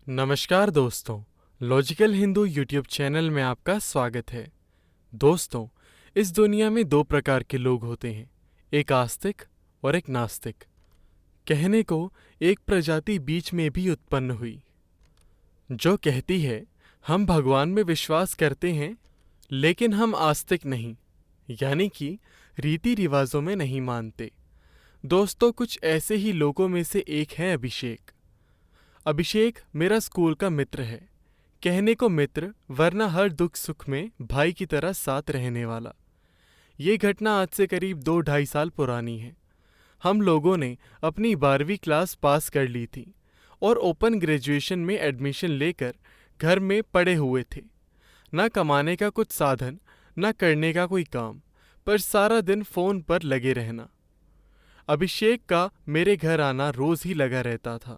नमस्कार दोस्तों, logical Hindu YouTube channel में आपका स्वागत है। दोस्तों, इस दुनिया में दो प्रकार के लोग होते हैं, एक आस्तिक और एक नास्तिक। कहने को एक प्रजाति बीच में भी उत्पन्न हुई, जो कहती है हम भगवान में विश्वास करते हैं, लेकिन हम आस्तिक नहीं, यानी कि रीति रिवाजों में नहीं मानते। दोस्तों, कुछ ऐसे ही लोगों में से एक है अभिषेक। अभिषेक मेरा स्कूल का मित्र है, कहने को मित्र वरना हर दुख सुख में भाई की तरह साथ रहने वाला। ये घटना आज से करीब 2-2.5 साल पुरानी है। हम लोगों ने अपनी 12वीं क्लास पास कर ली थी और ओपन ग्रेजुएशन में एडमिशन लेकर घर में पड़े हुए थे। ना कमाने का कुछ साधन, ना करने का कोई काम, पर सारा दिन फ़ोन पर लगे रहना। अभिषेक का मेरे घर आना रोज़ ही लगा रहता था।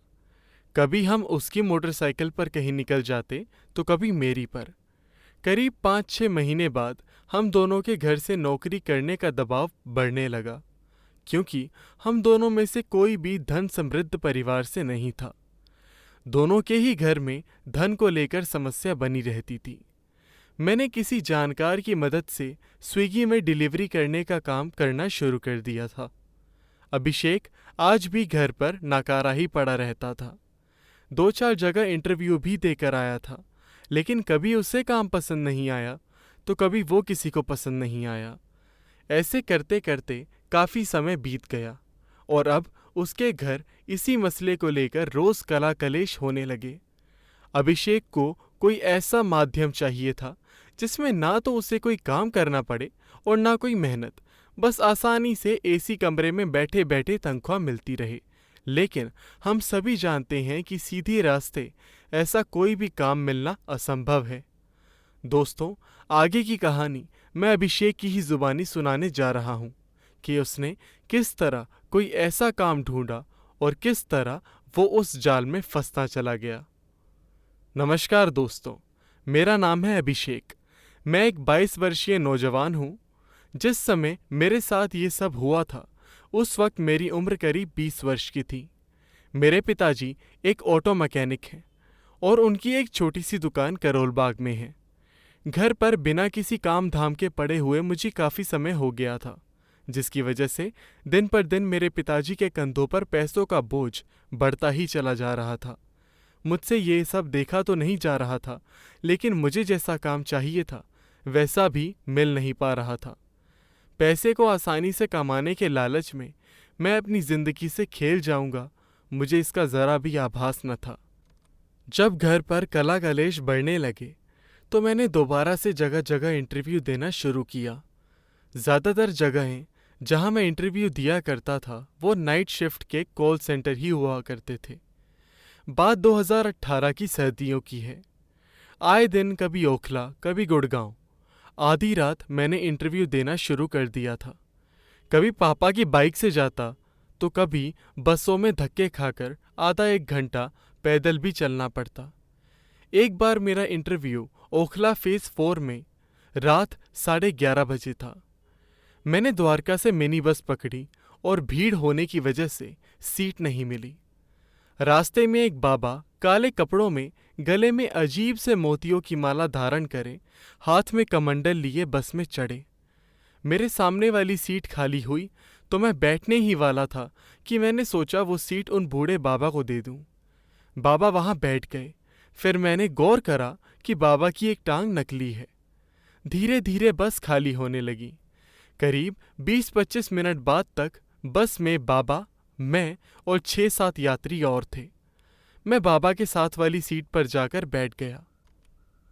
कभी हम उसकी मोटरसाइकिल पर कहीं निकल जाते तो कभी मेरी पर। करीब 5-6 महीने बाद हम दोनों के घर से नौकरी करने का दबाव बढ़ने लगा, क्योंकि हम दोनों में से कोई भी धन समृद्ध परिवार से नहीं था। दोनों के ही घर में धन को लेकर समस्या बनी रहती थी। मैंने किसी जानकार की मदद से स्विगी में डिलीवरी करने का काम करना शुरू कर दिया था। अभिषेक आज भी घर पर नाकारा ही पड़ा रहता था। 2-4 जगह इंटरव्यू भी देकर आया था, लेकिन कभी उसे काम पसंद नहीं आया तो कभी वो किसी को पसंद नहीं आया। ऐसे करते करते काफ़ी समय बीत गया और अब उसके घर इसी मसले को लेकर रोज़ कला कलेश होने लगे। अभिषेक को कोई ऐसा माध्यम चाहिए था जिसमें ना तो उसे कोई काम करना पड़े और ना कोई मेहनत, बस आसानी से एसी कमरे में बैठे बैठे तनख्वाह मिलती रहे। लेकिन हम सभी जानते हैं कि सीधे रास्ते ऐसा कोई भी काम मिलना असंभव है। दोस्तों, आगे की कहानी मैं अभिषेक की ही जुबानी सुनाने जा रहा हूँ कि उसने किस तरह कोई ऐसा काम ढूंढा और किस तरह वो उस जाल में फंसता चला गया। नमस्कार दोस्तों, मेरा नाम है अभिषेक। मैं एक 22 वर्षीय नौजवान हूँ। जिस समय मेरे साथ ये सब हुआ था, उस वक्त मेरी उम्र करीब 20 वर्ष की थी। मेरे पिताजी एक ऑटो मैकेनिक हैं और उनकी एक छोटी सी दुकान करोल बाग में है। घर पर बिना किसी काम धाम के पड़े हुए मुझे काफ़ी समय हो गया था, जिसकी वजह से दिन पर दिन मेरे पिताजी के कंधों पर पैसों का बोझ बढ़ता ही चला जा रहा था। मुझसे ये सब देखा तो नहीं जा रहा था, लेकिन मुझे जैसा काम चाहिए था वैसा भी मिल नहीं पा रहा था। पैसे को आसानी से कमाने के लालच में मैं अपनी ज़िंदगी से खेल जाऊंगा, मुझे इसका ज़रा भी आभास न था। जब घर पर कला कलेश बढ़ने लगे तो मैंने दोबारा से जगह जगह इंटरव्यू देना शुरू किया। ज़्यादातर जगहें जहां मैं इंटरव्यू दिया करता था वो नाइट शिफ्ट के कॉल सेंटर ही हुआ करते थे। बात 2018 की सर्दियों की है। आए दिन कभी ओखला, कभी गुड़गांव। आधी रात मैंने इंटरव्यू देना शुरू कर दिया था। कभी पापा की बाइक से जाता तो कभी बसों में धक्के खाकर आधा 1 घंटा पैदल भी चलना पड़ता। एक बार मेरा इंटरव्यू ओखला फेज़ 4 में रात 11:30 बजे था। मैंने द्वारका से मिनी बस पकड़ी और भीड़ होने की वजह से सीट नहीं मिली। रास्ते में एक बाबा काले कपड़ों में, गले में अजीब से मोतियों की माला धारण करे, हाथ में कमंडल लिए बस में चढ़े। मेरे सामने वाली सीट खाली हुई तो मैं बैठने ही वाला था कि मैंने सोचा वो सीट उन बूढ़े बाबा को दे दूं। बाबा वहां बैठ गए। फिर मैंने गौर करा कि बाबा की एक टांग नकली है। धीरे धीरे बस खाली होने लगी। करीब 20-25 मिनट बाद तक बस में बाबा, मैं और 6-7 यात्री और थे। मैं बाबा के साथ वाली सीट पर जाकर बैठ गया।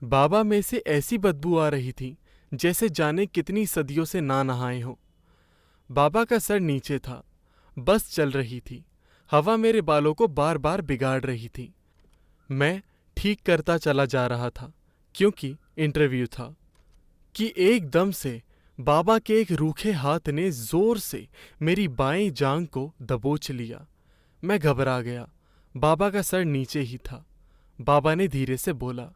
बाबा में से ऐसी बदबू आ रही थी जैसे जाने कितनी सदियों से ना नहाए हों। बाबा का सर नीचे था। बस चल रही थी। हवा मेरे बालों को बार बार बिगाड़ रही थी। मैं ठीक करता चला जा रहा था क्योंकि इंटरव्यू था कि एकदम से बाबा के एक रूखे हाथ ने जोर से मेरी बाएं जांघ को दबोच लिया। मैं घबरा गया। बाबा का सर नीचे ही था। बाबा ने धीरे से बोला,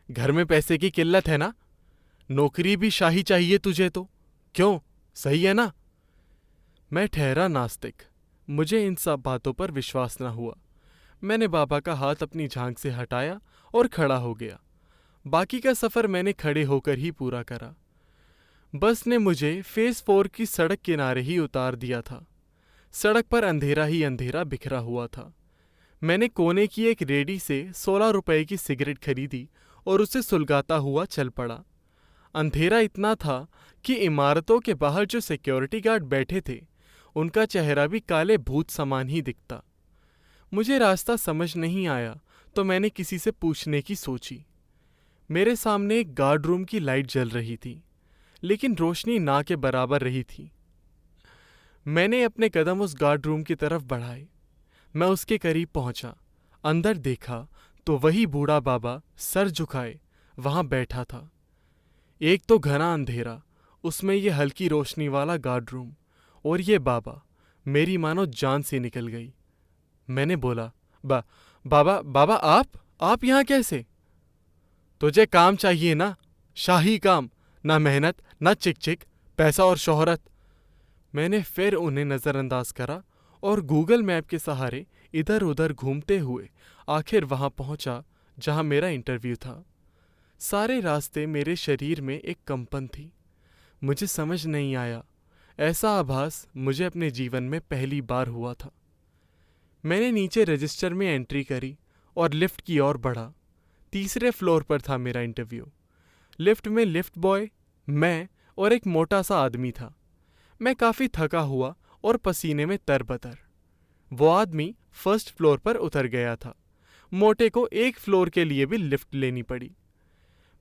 घर में पैसे की किल्लत है ना? नौकरी भी शाही चाहिए तुझे तो? क्यों, सही है ना? मैं ठहरा नास्तिक। मुझे इन सब बातों पर विश्वास न हुआ। मैंने बाबा का हाथ अपनी झांक से हटाया और खड़ा हो गया। बाकी का सफ़र मैंने खड़े होकर ही पूरा करा। बस ने मुझे फेज़ 4 की सड़क किनारे ही उतार दिया था। सड़क पर अंधेरा ही अंधेरा बिखरा हुआ था। मैंने कोने की एक रेडी से 16 रुपए की सिगरेट खरीदी और उसे सुलगाता हुआ चल पड़ा। अंधेरा इतना था कि इमारतों के बाहर जो सिक्योरिटी गार्ड बैठे थे, उनका चेहरा भी काले भूत समान ही दिखता। मुझे रास्ता समझ नहीं आया तो मैंने किसी से पूछने की सोची। मेरे सामने एक गार्ड रूम की लाइट जल रही थी, लेकिन रोशनी ना के बराबर रही थी। मैंने अपने कदम उस गार्ड रूम की तरफ बढ़ाए। मैं उसके करीब पहुंचा। अंदर देखा तो वही बूढ़ा बाबा सर झुकाए वहां बैठा था। एक तो घना अंधेरा, उसमें ये हल्की रोशनी वाला गार्ड रूम, और ये बाबा। मेरी मानो जान से निकल गई। मैंने बोला, बाबा बाबा आप यहाँ कैसे? तुझे काम चाहिए ना, शाही काम, ना मेहनत ना चिक चिक, पैसा और शोहरत। मैंने फिर उन्हें नज़रअंदाज करा और गूगल मैप के सहारे इधर उधर घूमते हुए आखिर वहां पहुंचा जहां मेरा इंटरव्यू था। सारे रास्ते मेरे शरीर में एक कंपन थी। मुझे समझ नहीं आया, ऐसा आभास मुझे अपने जीवन में पहली बार हुआ था। मैंने नीचे रजिस्टर में एंट्री करी और लिफ्ट की ओर बढ़ा। तीसरे फ्लोर पर था मेरा इंटरव्यू। लिफ्ट में लिफ्ट बॉय, मैं और एक मोटा सा आदमी था। मैं काफ़ी थका हुआ और पसीने में तरबतर। वो आदमी फर्स्ट फ्लोर पर उतर गया था। मोटे को एक फ्लोर के लिए भी लिफ्ट लेनी पड़ी।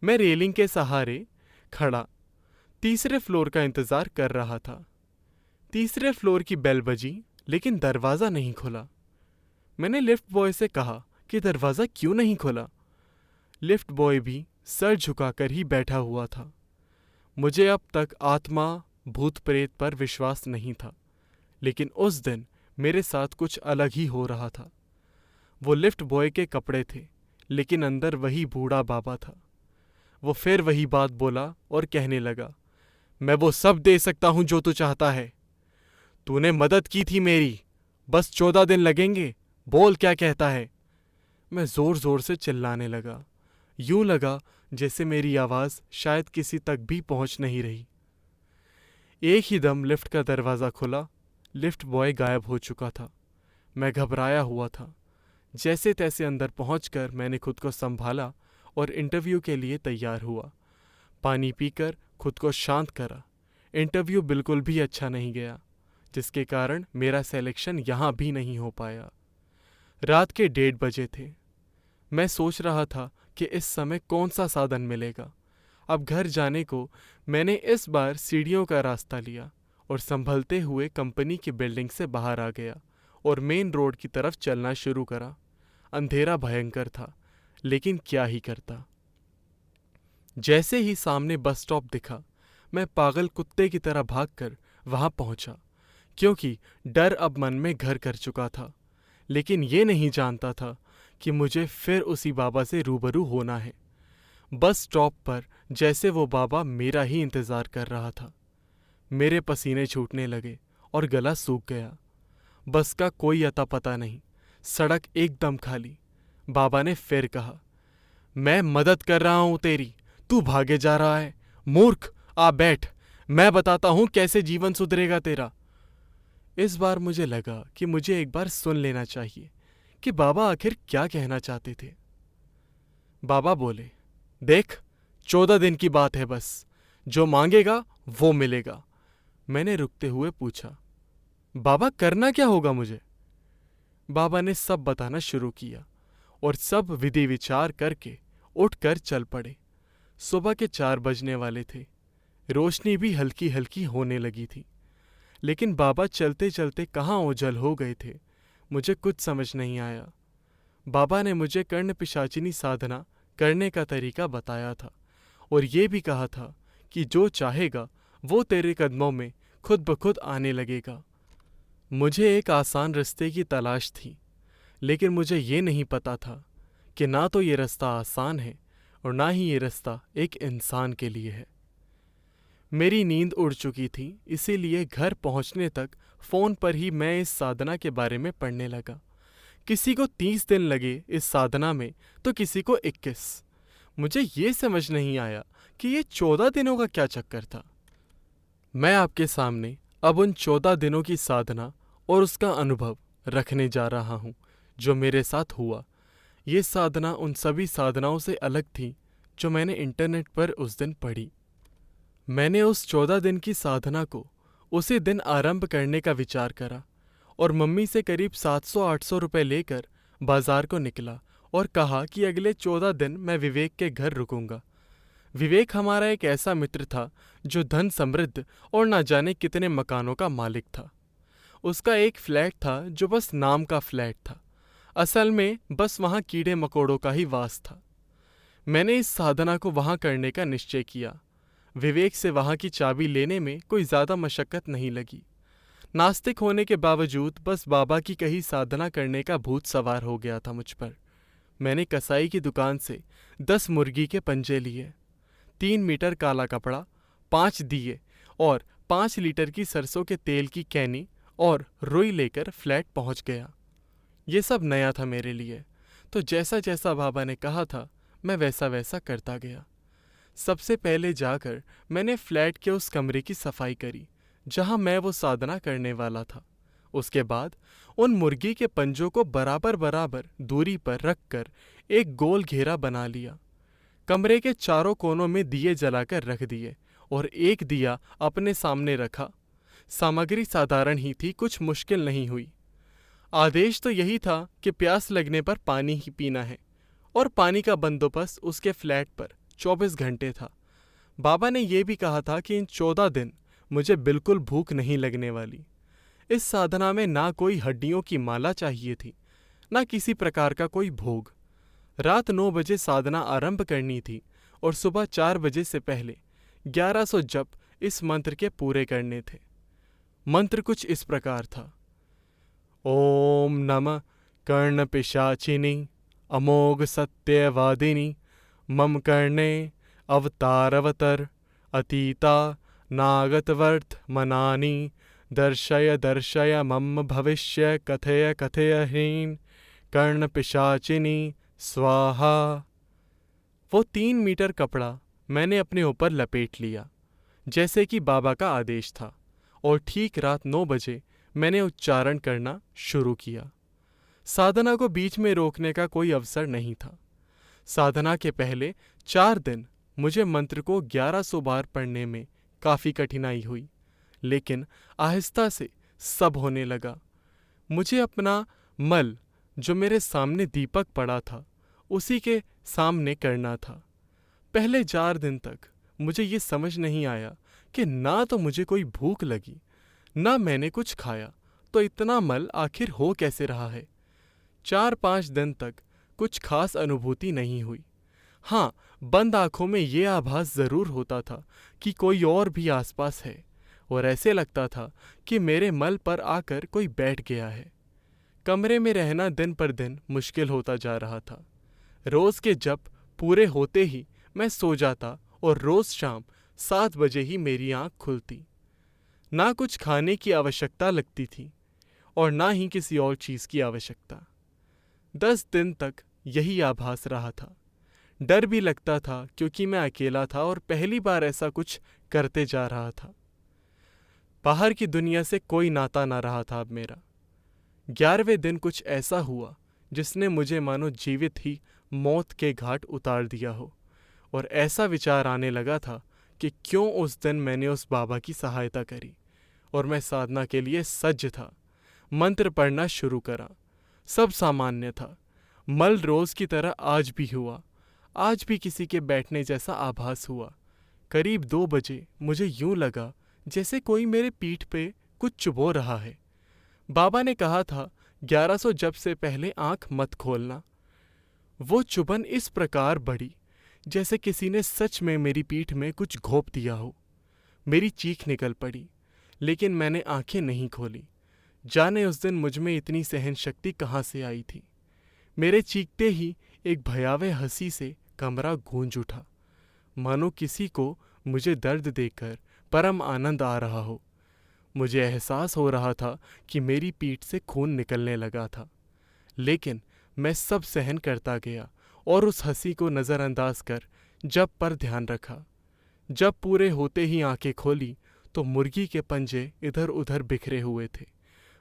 मैं रेलिंग के सहारे खड़ा तीसरे फ्लोर का इंतज़ार कर रहा था। तीसरे फ्लोर की बेल बजी, लेकिन दरवाज़ा नहीं खुला। मैंने लिफ्ट बॉय से कहा कि दरवाज़ा क्यों नहीं खुला। लिफ्ट बॉय भी सर झुकाकर ही बैठा हुआ था। मुझे अब तक आत्मा भूत प्रेत पर विश्वास नहीं था, लेकिन उस दिन मेरे साथ कुछ अलग ही हो रहा था। वो लिफ्ट बॉय के कपड़े थे, लेकिन अंदर वही बूढ़ा बाबा था। वो फिर वही बात बोला और कहने लगा, मैं वो सब दे सकता हूं जो तू चाहता है। तूने मदद की थी मेरी, बस 14 दिन लगेंगे, बोल क्या कहता है। मैं जोर जोर से चिल्लाने लगा। यूं लगा जैसे मेरी आवाज़ शायद किसी तक भी पहुंच नहीं रही। एक ही दम लिफ्ट का दरवाज़ा खुला। लिफ्ट बॉय गायब हो चुका था। मैं घबराया हुआ था। जैसे तैसे अंदर पहुंचकर मैंने खुद को संभाला और इंटरव्यू के लिए तैयार हुआ। पानी पीकर खुद को शांत करा। इंटरव्यू बिल्कुल भी अच्छा नहीं गया, जिसके कारण मेरा सिलेक्शन यहाँ भी नहीं हो पाया। रात के 1:30 बजे थे। मैं सोच रहा था कि इस समय कौन सा साधन मिलेगा। अब घर जाने को मैंने इस बार सीढ़ियों का रास्ता लिया और संभलते हुए कंपनी की बिल्डिंग से बाहर आ गया और मेन रोड की तरफ चलना शुरू करा। अंधेरा भयंकर था, लेकिन क्या ही करता। जैसे ही सामने बस स्टॉप दिखा, मैं पागल कुत्ते की तरह भागकर वहां पहुंचा, क्योंकि डर अब मन में घर कर चुका था। लेकिन ये नहीं जानता था कि मुझे फिर उसी बाबा से रूबरू होना है। बस स्टॉप पर जैसे वो बाबा मेरा ही इंतज़ार कर रहा था। मेरे पसीने छूटने लगे और गला सूख गया। बस का कोई अता पता नहीं, सड़क एकदम खाली। बाबा ने फिर कहा, मैं मदद कर रहा हूं तेरी, तू भागे जा रहा है। मूर्ख, आ बैठ, मैं बताता हूं कैसे जीवन सुधरेगा तेरा। इस बार मुझे लगा कि मुझे एक बार सुन लेना चाहिए कि बाबा आखिर क्या कहना चाहते थे। बाबा बोले, देख, 14 दिन की बात है बस, जो मांगेगा वो मिलेगा। मैंने रुकते हुए पूछा, बाबा करना क्या होगा मुझे? बाबा ने सब बताना शुरू किया और सब विधि विचार करके उठकर चल पड़े। सुबह के 4 बजने वाले थे। रोशनी भी हल्की हल्की होने लगी थी, लेकिन बाबा चलते चलते कहाँ ओझल हो गए थे, मुझे कुछ समझ नहीं आया। बाबा ने मुझे कर्ण पिशाचिनी साधना करने का तरीका बताया था और ये भी कहा था कि जो चाहेगा वो तेरे कदमों में खुद ब खुद आने लगेगा। मुझे एक आसान रास्ते की तलाश थी, लेकिन मुझे ये नहीं पता था कि ना तो ये रास्ता आसान है और ना ही ये रास्ता एक इंसान के लिए है। मेरी नींद उड़ चुकी थी, इसीलिए घर पहुंचने तक फ़ोन पर ही मैं इस साधना के बारे में पढ़ने लगा। किसी को 30 दिन लगे इस साधना में तो किसी को 21। मुझे ये समझ नहीं आया कि ये 14 दिनों का क्या चक्कर था। मैं आपके सामने अब उन 14 दिनों की साधना और उसका अनुभव रखने जा रहा हूँ जो मेरे साथ हुआ। ये साधना उन सभी साधनाओं से अलग थी जो मैंने इंटरनेट पर उस दिन पढ़ी। मैंने उस 14 दिन की साधना को उसी दिन आरंभ करने का विचार करा और मम्मी से करीब 700-800 रुपये लेकर बाजार को निकला और कहा कि अगले 14 दिन मैं विवेक के घर रुकूंगा। विवेक हमारा एक ऐसा मित्र था जो धन समृद्ध और ना जाने कितने मकानों का मालिक था। उसका एक फ्लैट था जो बस नाम का फ्लैट था, असल में बस वहाँ कीड़े मकोड़ों का ही वास था। मैंने इस साधना को वहाँ करने का निश्चय किया। विवेक से वहाँ की चाबी लेने में कोई ज़्यादा मशक्क़त नहीं लगी। नास्तिक होने के बावजूद बस बाबा की कही साधना करने का भूत सवार हो गया था मुझ पर। मैंने कसाई की दुकान से 10 मुर्गी के पंजे लिए, 3 मीटर काला कपड़ा, 5 दिए और 5 लीटर की सरसों के तेल की कैनी और रुई लेकर फ्लैट पहुंच गया। ये सब नया था मेरे लिए, तो जैसा जैसा बाबा ने कहा था मैं वैसा वैसा करता गया। सबसे पहले जाकर मैंने फ्लैट के उस कमरे की सफाई करी जहां मैं वो साधना करने वाला था। उसके बाद उन मुर्गी के पंजों को बराबर बराबर दूरी पर रखकर एक गोल घेरा बना लिया। कमरे के चारों कोनों में दिए जलाकर रख दिए और एक दिया अपने सामने रखा। सामग्री साधारण ही थी, कुछ मुश्किल नहीं हुई। आदेश तो यही था कि प्यास लगने पर पानी ही पीना है और पानी का बंदोबस्त उसके फ्लैट पर 24 घंटे था। बाबा ने यह भी कहा था कि इन 14 दिन मुझे बिल्कुल भूख नहीं लगने वाली। इस साधना में ना कोई हड्डियों की माला चाहिए थी, ना किसी प्रकार का कोई भोग। रात 9 बजे साधना आरंभ करनी थी और सुबह 4 बजे से पहले 1100 जप इस मंत्र के पूरे करने थे। मंत्र कुछ इस प्रकार था: ओम नमः कर्णपिशाचिनी अमोघ सत्यवादिनी मम कर्णे अवतारवतर अतीता नागतवर्त मनानी दर्शय दर्शय मम भविष्य कथय कथय ह्रीं कर्णपिशाचिनी स्वाहा। वो 3 मीटर कपड़ा मैंने अपने ऊपर लपेट लिया जैसे कि बाबा का आदेश था और ठीक रात 9 बजे मैंने उच्चारण करना शुरू किया। साधना को बीच में रोकने का कोई अवसर नहीं था। साधना के पहले 4 दिन मुझे मंत्र को 1100 बार पढ़ने में काफ़ी कठिनाई हुई, लेकिन आहिस्ता से सब होने लगा। मुझे अपना मल जो मेरे सामने दीपक पड़ा था उसी के सामने करना था। पहले 4 दिन तक मुझे ये समझ नहीं आया कि ना तो मुझे कोई भूख लगी, ना मैंने कुछ खाया, तो इतना मल आखिर हो कैसे रहा है। 4-5 दिन तक कुछ खास अनुभूति नहीं हुई। हाँ, बंद आंखों में ये आभास ज़रूर होता था कि कोई और भी आसपास है और ऐसे लगता था कि मेरे मल पर आकर कोई बैठ गया है। कमरे में रहना दिन पर दिन मुश्किल होता जा रहा था। रोज़ के जप पूरे होते ही मैं सो जाता और रोज़ शाम 7 बजे ही मेरी आँख खुलती। ना कुछ खाने की आवश्यकता लगती थी और ना ही किसी और चीज़ की आवश्यकता। 10 दिन तक यही आभास रहा था। डर भी लगता था क्योंकि मैं अकेला था और पहली बार ऐसा कुछ करते जा रहा था। बाहर की दुनिया से कोई नाता ना रहा था अब मेरा। 11वें दिन कुछ ऐसा हुआ जिसने मुझे मानो जीवित ही मौत के घाट उतार दिया हो और ऐसा विचार आने लगा था कि क्यों उस दिन मैंने उस बाबा की सहायता करी और मैं साधना के लिए सज्ज था। मंत्र पढ़ना शुरू करा। सब सामान्य था। मल रोज़ की तरह आज भी हुआ। आज भी किसी के बैठने जैसा आभास हुआ। करीब 2 बजे मुझे यूं लगा जैसे कोई मेरे पीठ पे कुछ चुभो रहा है। बाबा ने कहा था 1100 जप से पहले आंख मत खोलना। वो चुभन इस प्रकार बढ़ी जैसे किसी ने सच में मेरी पीठ में कुछ घोंप दिया हो। मेरी चीख निकल पड़ी, लेकिन मैंने आंखें नहीं खोली। जाने उस दिन मुझ में इतनी सहन शक्ति कहाँ से आई थी। मेरे चीखते ही एक भयावह हंसी से कमरा गूंज उठा, मानो किसी को मुझे दर्द देकर परम आनंद आ रहा हो। मुझे एहसास हो रहा था कि मेरी पीठ से खून निकलने लगा था, लेकिन मैं सब सहन करता गया और उस हंसी को नज़रअंदाज कर जब पर ध्यान रखा। जब पूरे होते ही आंखें खोली तो मुर्गी के पंजे इधर उधर बिखरे हुए थे,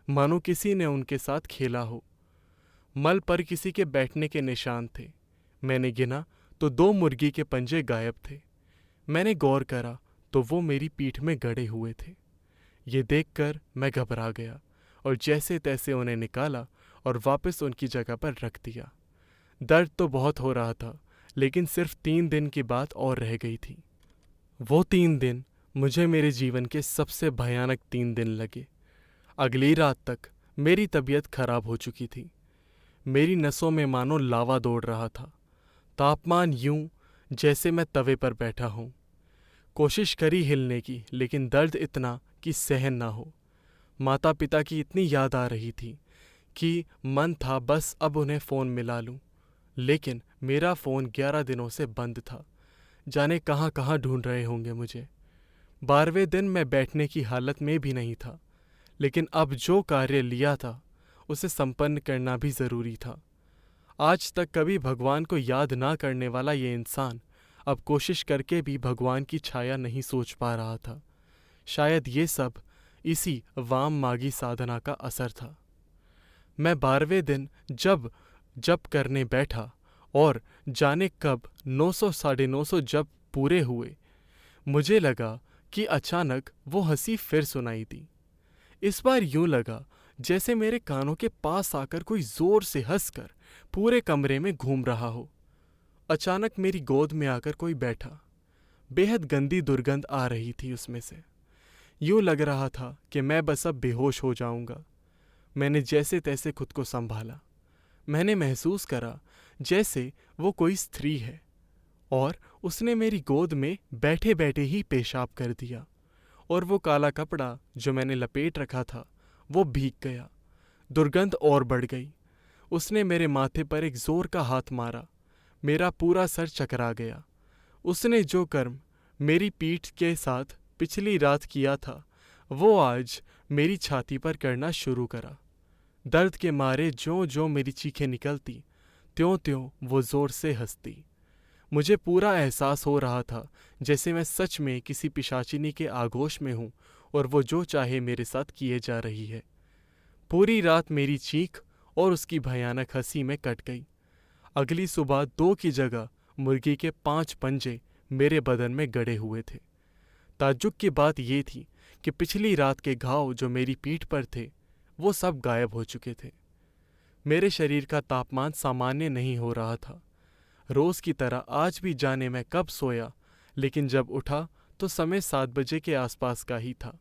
मानो किसी ने उनके साथ खेला हो। मल पर किसी के बैठने के निशान थे। मैंने गिना तो 2 मुर्गी के पंजे गायब थे। मैंने गौर करा तो वो मेरी पीठ में गड़े हुए थे। ये देखकर मैं घबरा गया और जैसे तैसे उन्हें निकाला और वापस उनकी जगह पर रख दिया। दर्द तो बहुत हो रहा था, लेकिन सिर्फ 3 दिन की बात और रह गई थी। वो 3 दिन मुझे मेरे जीवन के सबसे भयानक 3 दिन लगे। अगली रात तक मेरी तबीयत खराब हो चुकी थी। मेरी नसों में मानो लावा दौड़ रहा था। तापमान यूं जैसे मैं तवे पर बैठा हूँ। कोशिश करी हिलने की, लेकिन दर्द इतना कि सहन ना हो। माता पिता की इतनी याद आ रही थी कि मन था बस अब उन्हें फ़ोन मिला लूं। लेकिन मेरा फ़ोन 11 दिनों से बंद था। जाने कहाँ कहाँ ढूंढ रहे होंगे मुझे। 12वें दिन मैं बैठने की हालत में भी नहीं था, लेकिन अब जो कार्य लिया था उसे संपन्न करना भी ज़रूरी था। आज तक कभी भगवान को याद ना करने वाला ये इंसान अब कोशिश करके भी भगवान की छाया नहीं सोच पा रहा था। शायद ये सब इसी वाम मागी साधना का असर था। मैं 12वें दिन जब जप करने बैठा और जाने कब 900 साढ़े 900 जप पूरे हुए, मुझे लगा कि अचानक वो हंसी फिर सुनाई दी। इस बार यूं लगा जैसे मेरे कानों के पास आकर कोई जोर से हंसकर पूरे कमरे में घूम रहा हो। अचानक मेरी गोद में आकर कोई बैठा। बेहद गंदी दुर्गंध आ रही थी उसमें से। यूं लग रहा था कि मैं बस अब बेहोश हो जाऊंगा। मैंने जैसे तैसे खुद को संभाला। मैंने महसूस करा जैसे वो कोई स्त्री है और उसने मेरी गोद में बैठे बैठे ही पेशाब कर दिया, और वो काला कपड़ा जो मैंने लपेट रखा था वो भीग गया। दुर्गंध और बढ़ गई। उसने मेरे माथे पर एक जोर का हाथ मारा। मेरा पूरा सर चकरा गया। उसने जो कर्म मेरी पीठ के साथ पिछली रात किया था वो आज मेरी छाती पर करना शुरू करा। दर्द के मारे ज्यों ज्यों मेरी चीखें निकलती, त्यों त्यों वो जोर से हंसती। मुझे पूरा एहसास हो रहा था जैसे मैं सच में किसी पिशाचिनी के आगोश में हूँ और वो जो चाहे मेरे साथ किए जा रही है। पूरी रात मेरी चीख और उसकी भयानक हंसी में कट गई। अगली सुबह 2 की जगह मुर्गी के 5 पंजे मेरे बदन में गड़े हुए थे। ताज्जुब की बात ये थी कि पिछली रात के घाव जो मेरी पीठ पर थे वो सब गायब हो चुके थे। मेरे शरीर का तापमान सामान्य नहीं हो रहा था। रोज की तरह आज भी जाने मैं कब सोया, लेकिन जब उठा तो समय 7 बजे के आसपास का ही था।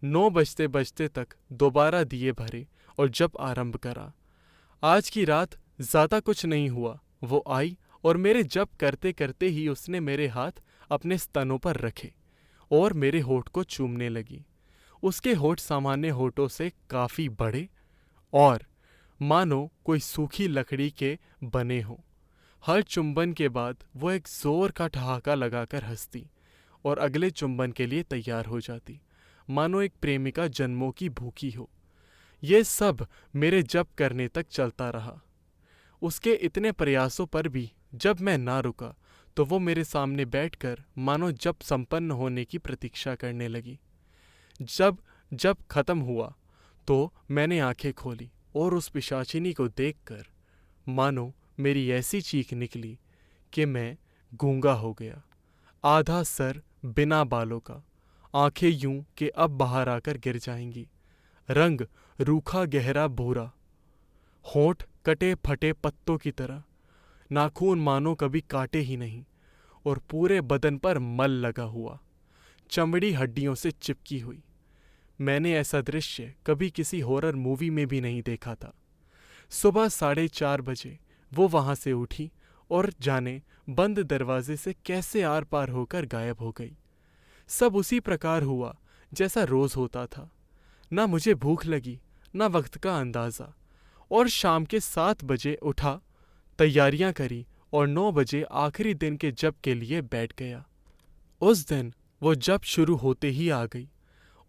9 बजते बजते तक दोबारा दिए भरे और जप आरंभ करा। आज की रात ज्यादा कुछ नहीं हुआ। वो आई और मेरे जप करते करते ही उसने मेरे हाथ अपने स्तनों पर रखे और मेरे होठ को चूमने लगी। उसके होठ सामान्य होठों से काफी बड़े और मानो कोई सूखी लकड़ी के बने हों। हर चुंबन के बाद वो एक जोर का ठहाका लगाकर हंसती और अगले चुंबन के लिए तैयार हो जाती, मानो एक प्रेमिका जन्मों की भूखी हो। ये सब मेरे जप करने तक चलता रहा। उसके इतने प्रयासों पर भी जब मैं ना रुका तो वो मेरे सामने बैठकर मानो जप संपन्न होने की प्रतीक्षा करने लगी। जब जप खत्म हुआ तो मैंने आंखें खोली और उस पिशाचिनी को देखकर मानो मेरी ऐसी चीख निकली कि मैं गूंगा हो गया। आधा सर बिना बालों का, आंखें यूं कि अब बाहर आकर गिर जाएंगी, रंग रूखा गहरा भूरा, होंठ कटे फटे पत्तों की तरह, नाखून मानो कभी काटे ही नहीं, और पूरे बदन पर मल लगा हुआ, चमड़ी हड्डियों से चिपकी हुई। मैंने ऐसा दृश्य कभी किसी हॉरर मूवी में भी नहीं देखा था। सुबह 4:30 बजे वो वहां से उठी और जाने बंद दरवाजे से कैसे आर पार होकर गायब हो गई। सब उसी प्रकार हुआ जैसा रोज होता था। ना मुझे भूख लगी, ना वक्त का अंदाजा, और शाम के 7 बजे उठा, तैयारियां करी और 9 बजे आखिरी दिन के जप के लिए बैठ गया। उस दिन वो जप शुरू होते ही आ गई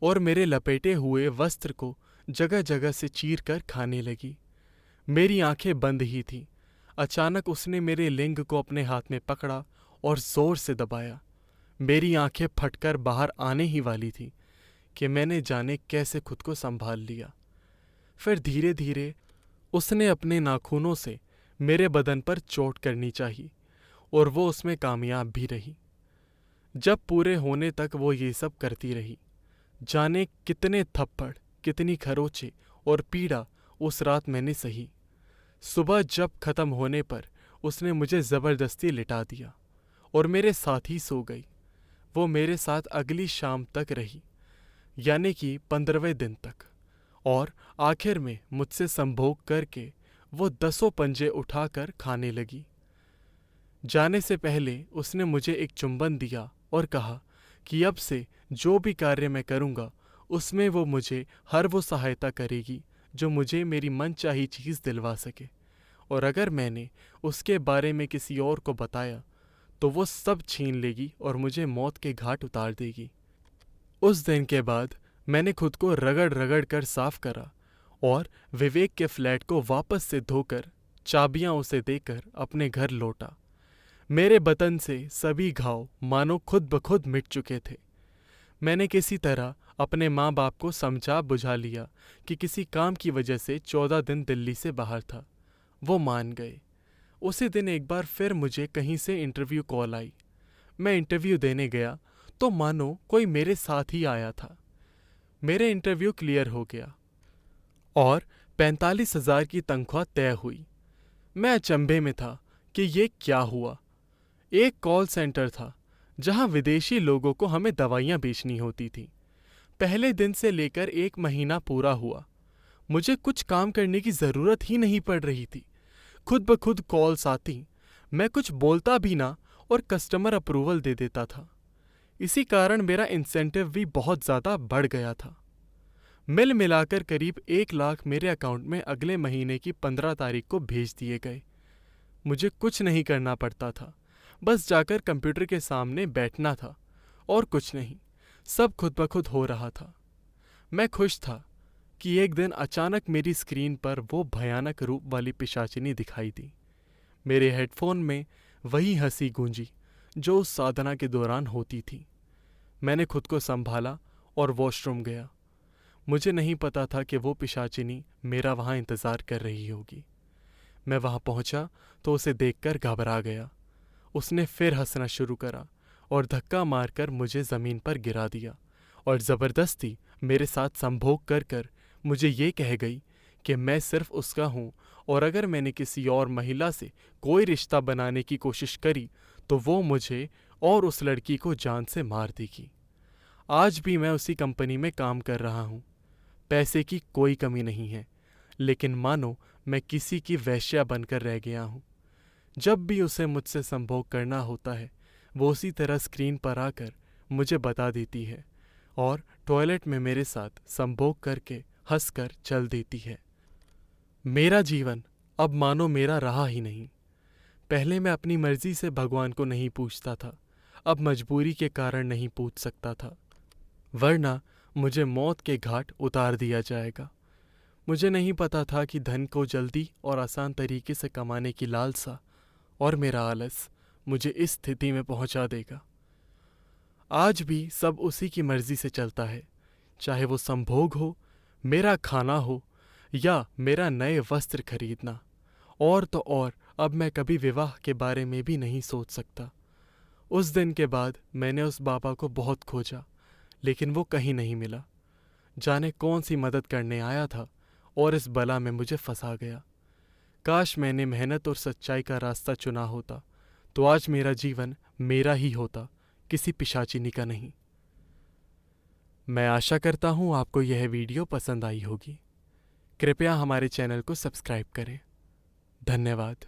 और मेरे लपेटे हुए वस्त्र को जगह जगह से चीर कर खाने लगी। मेरी आंखें बंद ही थीं। अचानक उसने मेरे लिंग को अपने हाथ में पकड़ा और जोर से दबाया। मेरी आंखें फटकर बाहर आने ही वाली थी कि मैंने जाने कैसे खुद को संभाल लिया। फिर धीरे धीरे उसने अपने नाखूनों से मेरे बदन पर चोट करनी चाहिए और वो उसमें कामयाब भी रही। जब पूरे होने तक वो ये सब करती रही, जाने कितने थप्पड़, कितनी खरोंचे और पीड़ा उस रात मैंने सही। सुबह जब खत्म होने पर उसने मुझे जबरदस्ती लिटा दिया और मेरे साथ ही सो गई। वो मेरे साथ अगली शाम तक रही, यानी कि 15वें दिन तक, और आखिर में मुझसे संभोग करके वो 10 पंजे उठाकर खाने लगी। जाने से पहले उसने मुझे एक चुंबन दिया और कहा कि अब से जो भी कार्य मैं करूँगा उसमें वो मुझे हर वो सहायता करेगी जो मुझे मेरी मनचाही चीज़ दिलवा सके, और अगर मैंने उसके बारे में किसी और को बताया तो वो सब छीन लेगी और मुझे मौत के घाट उतार देगी। उस दिन के बाद मैंने खुद को रगड़ रगड़ कर साफ करा और विवेक के फ्लैट को वापस से धोकर चाबियां उसे देकर अपने घर लौटा। मेरे बदन से सभी घाव मानो खुद ब खुद मिट चुके थे। मैंने किसी तरह अपने माँ बाप को समझा बुझा लिया कि किसी काम की वजह से 14 दिन दिल्ली से बाहर था। वो मान गए। उसी दिन एक बार फिर मुझे कहीं से इंटरव्यू कॉल आई। मैं इंटरव्यू देने गया तो मानो कोई मेरे साथ ही आया था। मेरे इंटरव्यू क्लियर हो गया और 45,000 की तनख्वाह तय हुई। मैं अचंभे में था कि ये क्या हुआ। एक कॉल सेंटर था जहां विदेशी लोगों को हमें दवाइयां बेचनी होती थी। पहले दिन से लेकर 1 महीना पूरा हुआ, मुझे कुछ काम करने की ज़रूरत ही नहीं पड़ रही थी। खुद ब खुद कॉल्स आती, मैं कुछ बोलता भी ना और कस्टमर अप्रूवल दे देता था। इसी कारण मेरा इंसेंटिव भी बहुत ज़्यादा बढ़ गया था। मिल मिलाकर करीब 1 लाख मेरे अकाउंट में अगले महीने की 15 तारीख को भेज दिए गए। मुझे कुछ नहीं करना पड़ता था, बस जाकर कंप्यूटर के सामने बैठना था और कुछ नहीं। सब खुद ब खुद हो रहा था। मैं खुश था कि एक दिन अचानक मेरी स्क्रीन पर वो भयानक रूप वाली पिशाचिनी दिखाई दी। मेरे हेडफोन में वही हंसी गूंजी जो उस साधना के दौरान होती थी। मैंने खुद को संभाला और वॉशरूम गया। मुझे नहीं पता था कि वो पिशाचिनी मेरा वहाँ इंतज़ार कर रही होगी। मैं वहाँ पहुँचा तो उसे देखकर घबरा गया। उसने फिर हंसना शुरू करा और धक्का मारकर मुझे ज़मीन पर गिरा दिया और ज़बरदस्ती मेरे साथ संभोग कर कर मुझे ये कह गई कि मैं सिर्फ उसका हूँ और अगर मैंने किसी और महिला से कोई रिश्ता बनाने की कोशिश करी तो वो मुझे और उस लड़की को जान से मार देगी। आज भी मैं उसी कंपनी में काम कर रहा हूँ। पैसे की कोई कमी नहीं है, लेकिन मानो मैं किसी की वेश्या बनकर रह गया हूँ। जब भी उसे मुझसे संभोग करना होता है वो उसी तरह स्क्रीन पर आकर मुझे बता देती है और टॉयलेट में मेरे साथ संभोग करके हंसकर चल देती है। मेरा जीवन अब मानो मेरा रहा ही नहीं। पहले मैं अपनी मर्जी से भगवान को नहीं पूछता था, अब मजबूरी के कारण नहीं पूछ सकता था, वरना मुझे मौत के घाट उतार दिया जाएगा। मुझे नहीं पता था कि धन को जल्दी और आसान तरीके से कमाने की लालसा और मेरा आलस मुझे इस स्थिति में पहुंचा देगा। आज भी सब उसी की मर्जी से चलता है, चाहे वो संभोग हो, मेरा खाना हो या मेरा नए वस्त्र खरीदना। और तो और अब मैं कभी विवाह के बारे में भी नहीं सोच सकता। उस दिन के बाद मैंने उस बाबा को बहुत खोजा, लेकिन वो कहीं नहीं मिला। जाने कौन सी मदद करने आया था और इस बला में मुझे फंसा गया। काश मैंने मेहनत और सच्चाई का रास्ता चुना होता तो आज मेरा जीवन मेरा ही होता, किसी पिशाचिनी का नहीं। मैं आशा करता हूँ आपको यह वीडियो पसंद आई होगी। कृपया हमारे चैनल को सब्सक्राइब करें। धन्यवाद।